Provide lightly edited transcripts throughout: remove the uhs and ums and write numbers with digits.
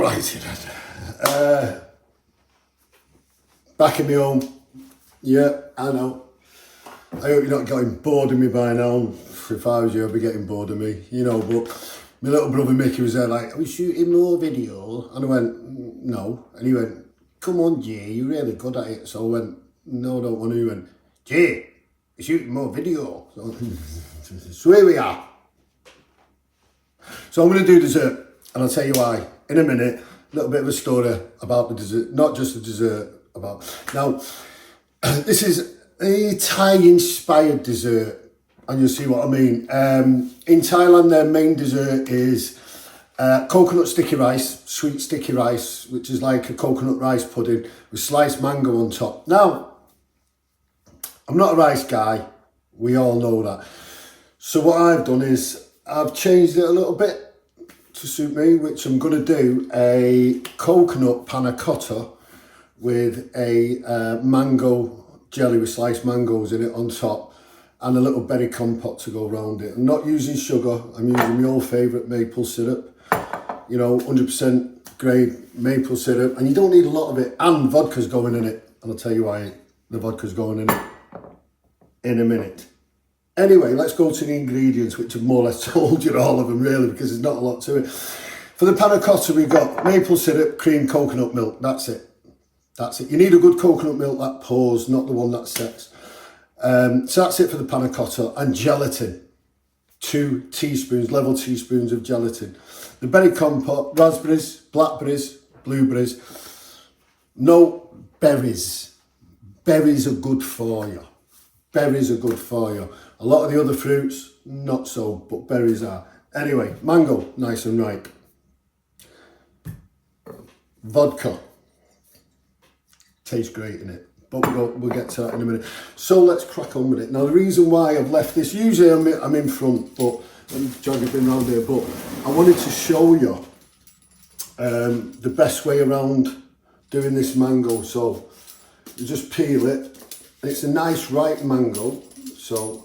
Alrighty then. Back in my home. Yeah, I know. I hope you're not getting bored of me by now. If I was you, I'd be getting bored of me, you know, but my little brother Mickey was there like, are we shooting more video? And I went, no. And he went, come on, Jay, you're really good at it. So I went, no, I don't want to. He went, Jay, we're shooting more video. So here we are. So I'm going to do dessert, and I'll tell you why in a minute. A little bit of a story about the dessert, not just the dessert. Now, this is a Thai-inspired dessert, and you'll see what I mean. In Thailand, their main dessert is coconut sticky rice, sweet sticky rice, which is like a coconut rice pudding with sliced mango on top. Now, I'm not a rice guy. We all know that. So what I've done is I've changed it a little bit to suit me, which I'm going to do a coconut panna cotta with a mango jelly with sliced mangoes in it on top and a little berry compote to go around it. I'm not using sugar, I'm using my old favourite maple syrup, you know, 100% grade maple syrup, and you don't need a lot of it, and vodka's going in it, and I'll tell you why the vodka's going in it in a minute. Anyway, let's go to the ingredients, which I've more or less told you all of them really, because there's not a lot to it. For the panna cotta, we've got maple syrup, cream, coconut milk. That's it. That's it. You need a good coconut milk that pours, not the one that sets. So that's it for the panna cotta. And gelatin. 2 teaspoons, level teaspoons of gelatin. The berry compote, raspberries, blackberries, blueberries. No berries. Berries are good for you. Berries are good for you. A lot of the other fruits, not so, but berries are. Anyway, mango, nice and ripe. Vodka. Tastes great in it, but we'll get to that in a minute. So let's crack on with it. Now, the reason why I've left this, usually I'm in front, but I'm jogging around here, but I wanted to show you the best way around doing this mango. So you just peel it. It's a nice ripe mango, so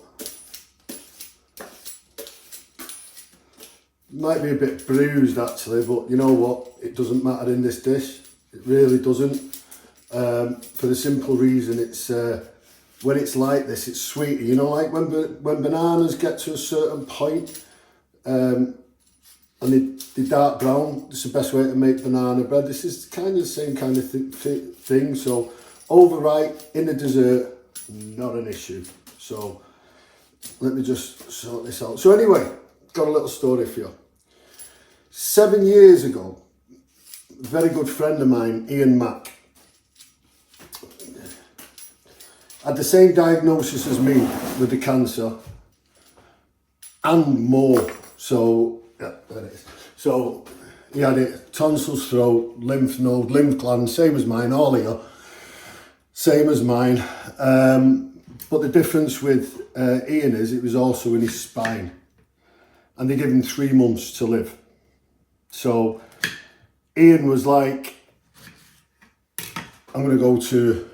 might be a bit bruised actually, but you know what? It doesn't matter in this dish. It really doesn't. For the simple reason it's when it's like this, it's sweeter. You know, like when bananas get to a certain point and they dark brown, it's the best way to make banana bread. This is kind of the same kind of thing. So overripe in the dessert, not an issue. So let me just sort this out. So anyway, got a little story for you. 7 years ago, a very good friend of mine, Ian Mack, had the same diagnosis as me with the cancer and more. So, yeah, there it is. So he had it, tonsils, throat, lymph node, lymph gland, same as mine, all here, same as mine. But the difference with Ian is it was also in his spine, and they gave him 3 months to live. So Ian was like, I'm going to go to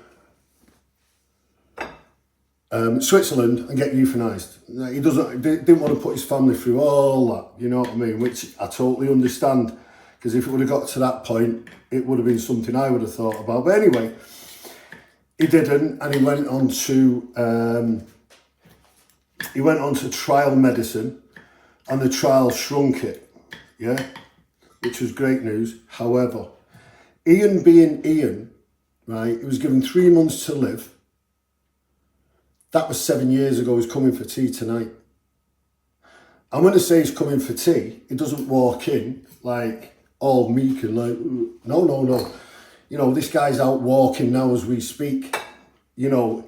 Switzerland and get euthanized. He didn't want to put his family through all that, you know what I mean, which I totally understand, because if it would have got to that point, it would have been something I would have thought about. But anyway, he didn't, and he went on to trial medicine, and the trial shrunk it, yeah, which was great news. However, Ian being Ian, right, he was given 3 months to live. That was 7 years ago. He's coming for tea tonight. And when I say he's coming for tea, he doesn't walk in like all meek and like, no. You know, this guy's out walking now as we speak. You know,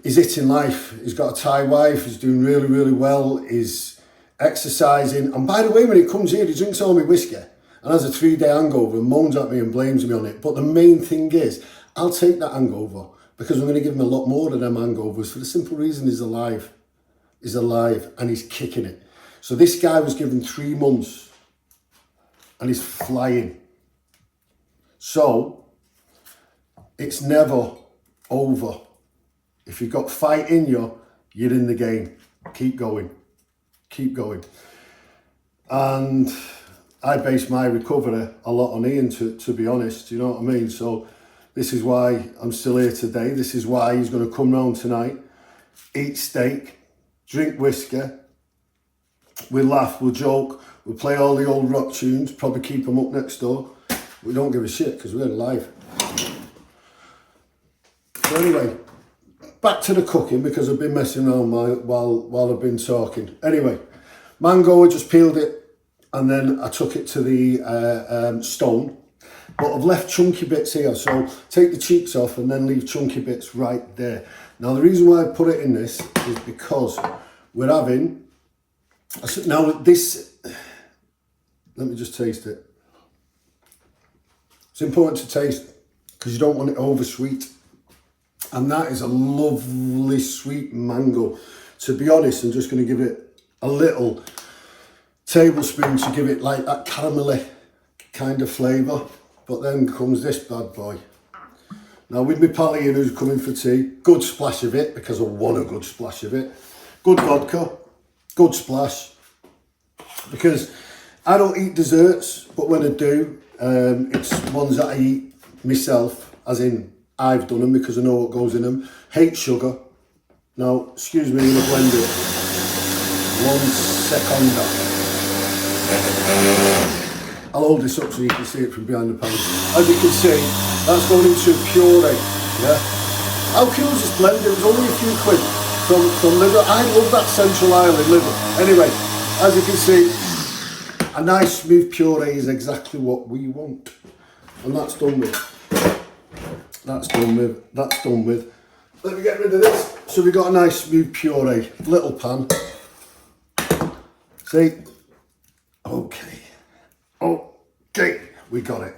he's hitting life. He's got a Thai wife. He's doing really, really well. He's exercising. And by the way, when he comes here, he drinks all my whiskey and has a 3-day hangover and moans at me and blames me on it. But the main thing is, I'll take that hangover, because I'm going to give him a lot more than them hangovers, for the simple reason he's alive. He's alive and he's kicking it. So this guy was given 3 months and he's flying. So it's never over. If you've got fight in you, you're in the game. Keep going. Keep going. And I base my recovery a lot on Ian, to be honest, you know what I mean? So this is why I'm still here today. This is why he's going to come round tonight, eat steak, drink whiskey, we'll laugh, we'll joke, we'll play all the old rock tunes, probably keep them up next door. We don't give a shit because we're live. So anyway, back to the cooking because I've been messing around while I've been talking. Anyway, mango, I just peeled it and then I took it to the stone. But I've left chunky bits here, so take the cheeks off and then leave chunky bits right there. Now the reason why I put it in this is because we're having, now this, let me just taste it. It's important to taste because you don't want it over sweet. And that is a lovely sweet mango. To be honest, I'm just going to give it a little tablespoon to give it like that caramelly kind of flavour. But then comes this bad boy. Now with my pal Ian who's coming for tea, good splash of it because I want a good splash of it. Good vodka, good splash. Because I don't eat desserts, but when I do, it's ones that I eat myself, as in I've done them because I know what goes in them. Hate sugar. Now, excuse me, I'm going to blend it. 1 second. I'll hold this up so you can see it from behind the pan. As you can see, that's going into a puree, yeah? How cool is this blend? It was only a few quid from liver. I love that Central Ireland liver. Anyway, as you can see, a nice smooth puree is exactly what we want. And that's done with. That's done with. Let me get rid of this. So we got a nice smooth puree, little pan. See? Okay, we got it.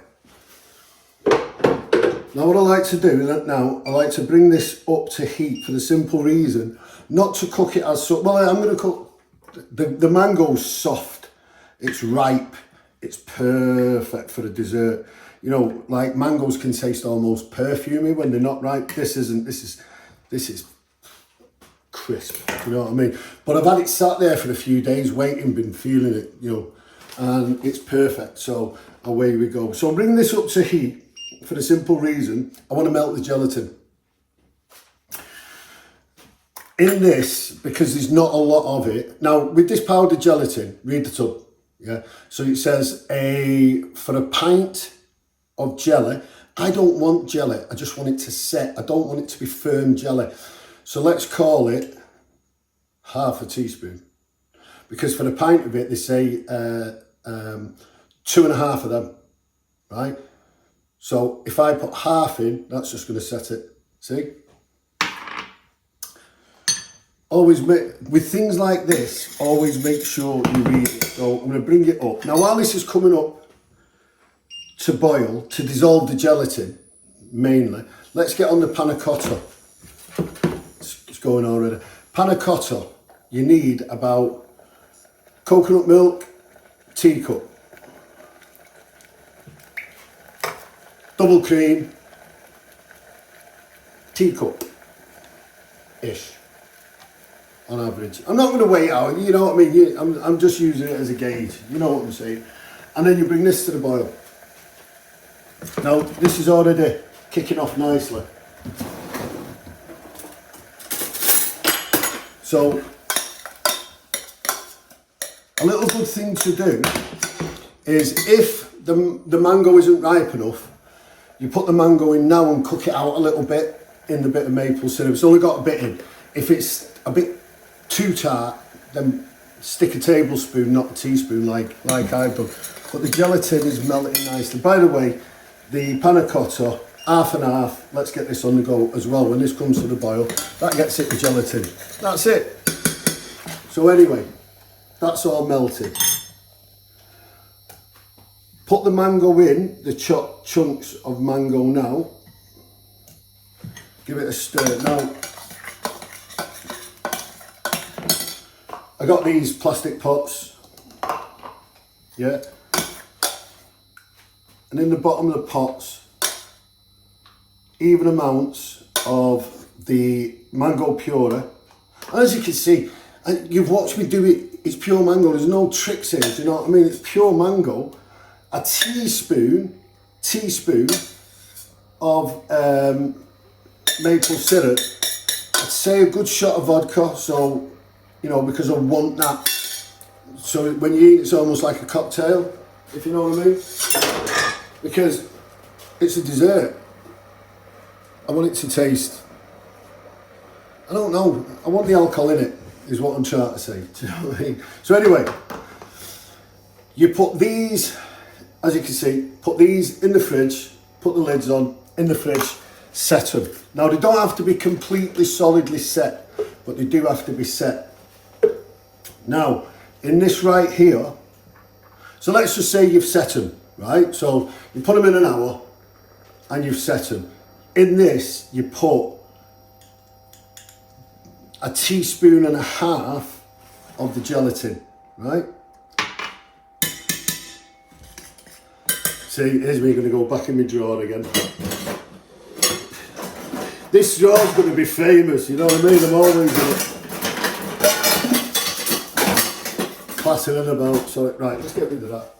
Now what I like to do now, I like to bring this up to heat for the simple reason, not to cook it as so. Well, I'm going to cook, the mango's soft, it's ripe, it's perfect for a dessert. You know, like mangoes can taste almost perfumey when they're not ripe. This isn't, this is crisp, you know what I mean? But I've had it sat there for a few days waiting, been feeling it, you know, and it's perfect. So away we go. So I'm bringing this up to heat for the simple reason I want to melt the gelatin. In this, because there's not a lot of it. Now with this powdered gelatin, read the tub, yeah? So it says for a pint of jelly, I don't want jelly, I just want it to set. I don't want it to be firm jelly. So let's call it half a teaspoon. Because for a pint of it, they say 2.5 of them, right? So if I put half in, that's just going to set it, see? Always with things like this, always make sure you read it. So I'm going to bring it up. Now while this is coming up to boil, to dissolve the gelatin, mainly, let's get on the panna cotta. It's going already. Panna cotta, you need about coconut milk, teacup, double cream, teacup-ish, on average. I'm not going to weigh it out, you know what I mean? I'm just using it as a gauge, you know what I'm saying? And then you bring this to the boil. Now, this is already kicking off nicely. So, a little good thing to do is if the mango isn't ripe enough, you put the mango in now and cook it out a little bit in the bit of maple syrup. It's only got a bit in. If it's a bit too tart, then stick a tablespoon, not a teaspoon like I've done. But the gelatin is melting nicely. By the way, the panna cotta, half and half. Let's get this on the go as well. When this comes to the boil, that gets it the gelatin. That's it. So anyway, that's all melted. Put the mango in, the chopped chunks of mango now. Give it a stir. Now, I got these plastic pots, yeah. And in the bottom of the pots, even amounts of the mango puree. And as you can see, and you've watched me do it it's pure mango. There's no tricks here, do you know what I mean? It's pure mango. A teaspoon of maple syrup. I'd say a good shot of vodka, so, you know, because I want that. So when you eat, it's almost like a cocktail, if you know what I mean. Because it's a dessert. I want it to taste, I don't know, I want the alcohol in it, is what I'm trying to say. Do you know what I mean? So anyway, you put these, as you can see, put these in the fridge, put the lids on, in the fridge, set them. Now they don't have to be completely solidly set, but they do have to be set. Now, in this right here, so let's just say you've set them, right? So you put them in an hour and you've set them. In this, you put a teaspoon and a half of the gelatin, right? See, here's me going to go back in my drawer again. This drawer's going to be famous, you know what I mean? I'm always going to clatter it about. So, right, let's get rid of that.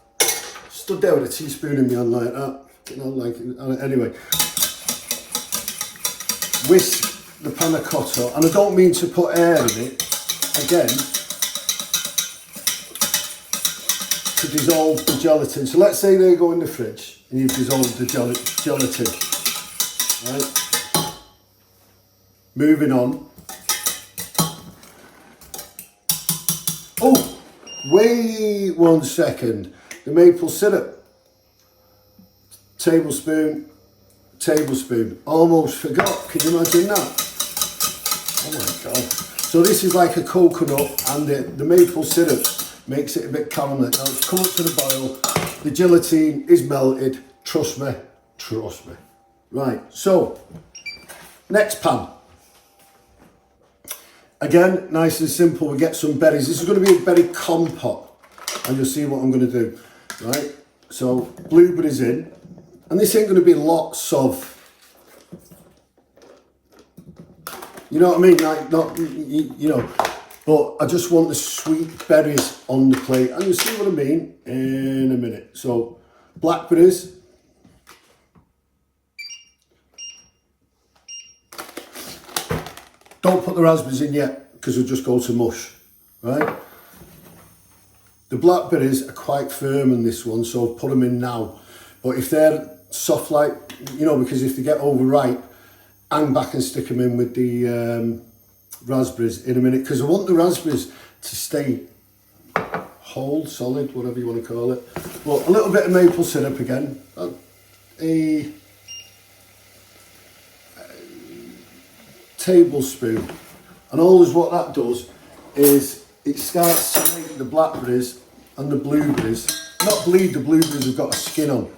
Stood there with a teaspoon in my hand like that. You know, like, anyway. Whisk the panna cotta, and I don't mean to put air in it, again, to dissolve the gelatin. So let's say they go in the fridge and you've dissolved the gelatin, right? Moving on. Oh, wait 1 second. The maple syrup. Tablespoon. Almost forgot. Can you imagine that? Oh my God. So this is like a coconut, and the maple syrup makes it a bit caramel. Now it's come up to the boil. The gelatine is melted. Trust me. Right, so next pan. Again, nice and simple. We get some berries. This is going to be a berry compote, and you'll see what I'm going to do. Right, so blueberries in, and this ain't going to be lots of, you know what I mean, like, not, you know, but I just want the sweet berries on the plate, and you'll see what I mean in a minute. So blackberries, don't put the raspberries in yet because they'll just go to mush, right? The blackberries are quite firm in this one, so put them in now. But if they're soft, like, you know, because if they get overripe, hang back and stick them in with the raspberries in a minute, because I want the raspberries to stay whole, solid, whatever you want to call it. But a little bit of maple syrup again, a tablespoon, and always what that does is it starts to make the blackberries and the blueberries not bleed. The blueberries have got a skin on,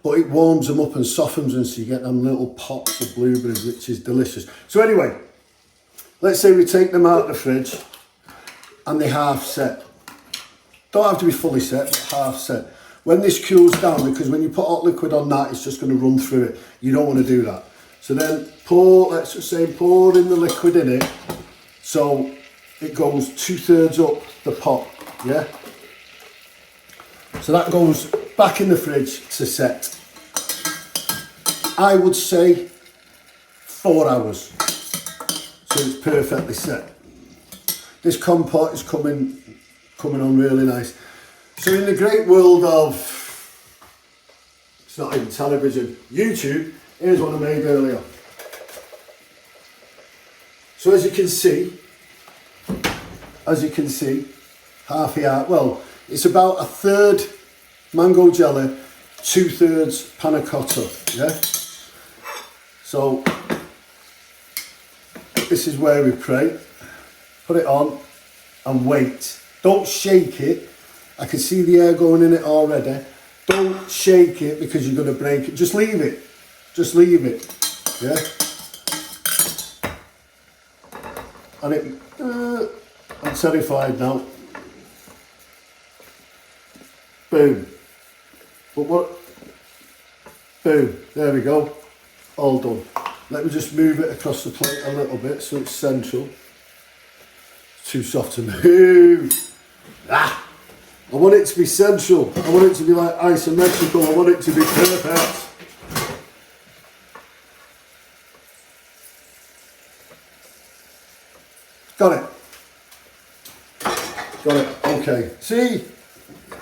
but it warms them up and softens them, so you get them little pops of blueberries, which is delicious. So anyway, let's say we take them out of the fridge and they're half set. Don't have to be fully set, but half set. When this cools down, because when you put hot liquid on that, it's just going to run through it. You don't want to do that. So then pour, let's just say, pour in the liquid in it, so it goes 2/3 up the pot, yeah? So that goes back in the fridge to set. I would say 4 hours, so it's perfectly set. This compote is coming on really nice. So in the great world of, it's not even television, YouTube, here's one I made earlier. So as you can see, half a yard, well, it's about 1/3 mango jelly, 2/3 panna cotta, yeah? So this is where we pray. Put it on and wait. Don't shake it. I can see the air going in it already. Don't shake it because you're going to break it. Just leave it. Just leave it, yeah? And it, I'm terrified now. Boom. But what? Boom. There we go. All done. Let me just move it across the plate a little bit so it's central. too soft to move. Ah! I want it to be sensual. I want it to be like isometrical. I want it to be perfect. Got it. Got it. Okay. See,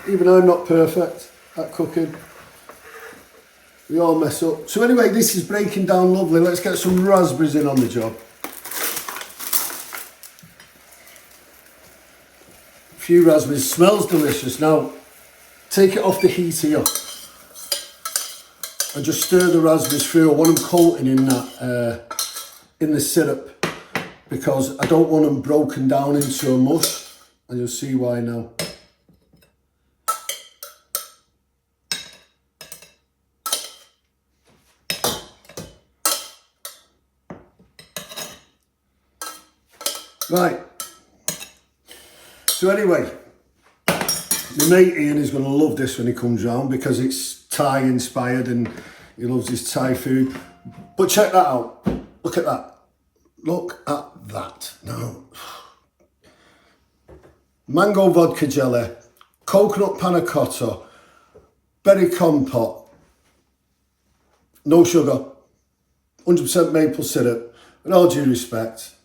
even I'm not perfect at cooking. We all mess up. So anyway, this is breaking down lovely. Let's get some raspberries in on the job. A few raspberries. Smells delicious. Now, take it off the heat here and just stir the raspberries through. I want them coating in that, in the syrup, because I don't want them broken down into a mush, and you'll see why now. Right, so anyway, my mate Ian is going to love this when he comes round because it's Thai inspired and he loves his Thai food. But check that out, look at that. Look at that. Now, mango vodka jelly, coconut panna cotta, berry compote, no sugar, 100% maple syrup. With all due respect,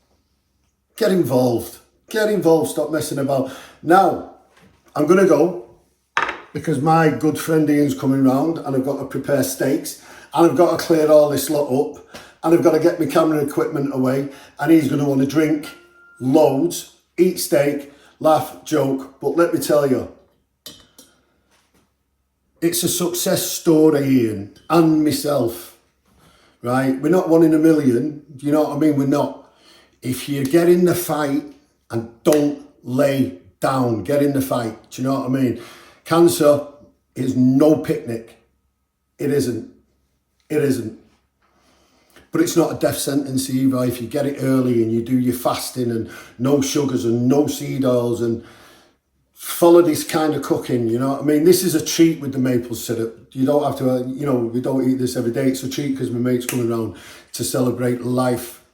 get involved, stop messing about. Now, I'm going to go because my good friend Ian's coming round and I've got to prepare steaks and I've got to clear all this lot up. And I've got to get my camera equipment away, and he's going to want to drink loads, eat steak, laugh, joke. But let me tell you, it's a success story, Ian, and myself, right? We're not one in a million, you know what I mean? We're not. If you get in the fight and don't lay down, get in the fight, do you know what I mean? Cancer is no picnic. It isn't. It isn't. But it's not a death sentence either if you get it early and you do your fasting and no sugars and no seed oils and follow this kind of cooking, you know what I mean? This is a treat with the maple syrup. You don't have to, you know, we don't eat this every day. It's a treat because my mate's coming around to celebrate life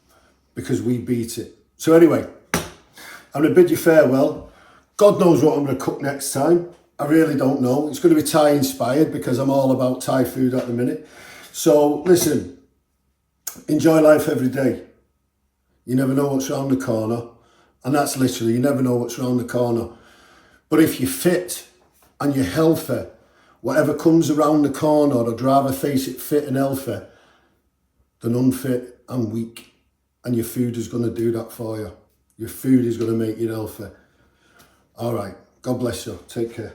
because we beat it. So anyway, I'm going to bid you farewell. God knows what I'm going to cook next time. I really don't know. It's going to be Thai inspired because I'm all about Thai food at the minute. So listen, enjoy life every day. You never know what's around the corner. And that's literally, you never know what's around the corner. But if you're fit and you're healthy, whatever comes around the corner, I'd rather face it fit and healthy than unfit and weak. And your food is going to do that for you. Your food is going to make you healthy. All right. God bless you. Take care.